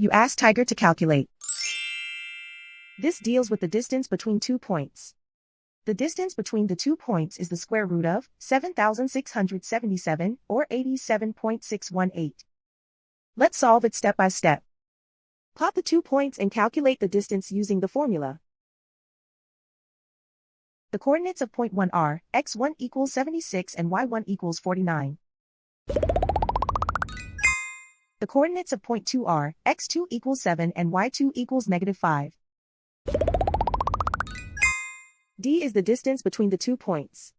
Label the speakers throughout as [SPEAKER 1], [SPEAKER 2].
[SPEAKER 1] You ask Tiger to calculate. This deals with the distance between 2 points. The distance between the 2 points is the square root of 7,677, or 87.618. Let's solve it step by step. Plot the 2 points and calculate the distance using the formula. The coordinates of point 1 are x1 equals 76 and y1 equals 49. The coordinates of point 2 are x2 equals 7 and y2 equals -5. D is the distance between the 2 points.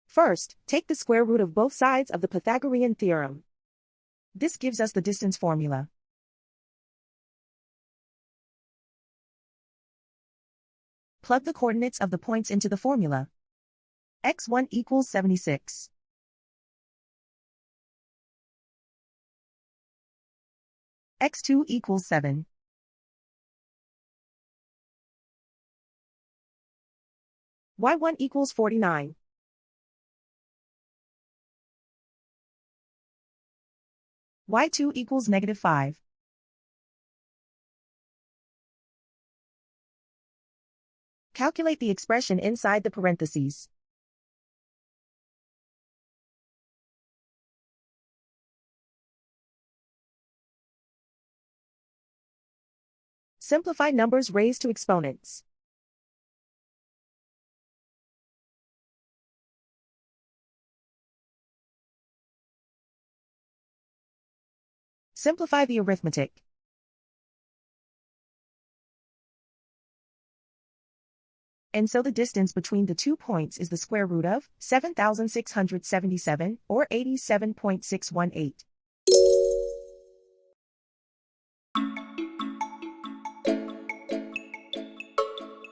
[SPEAKER 1] First, take the square root of both sides of the Pythagorean theorem. This gives us the distance formula. Plug the coordinates of the points into the formula. x1 equals 76. x2 equals 7. y1 equals 49. y2 equals -5. Calculate the expression inside the parentheses. Simplify numbers raised to exponents. Simplify the arithmetic. And so the distance between the 2 points is the square root of 7,677, or 87.618.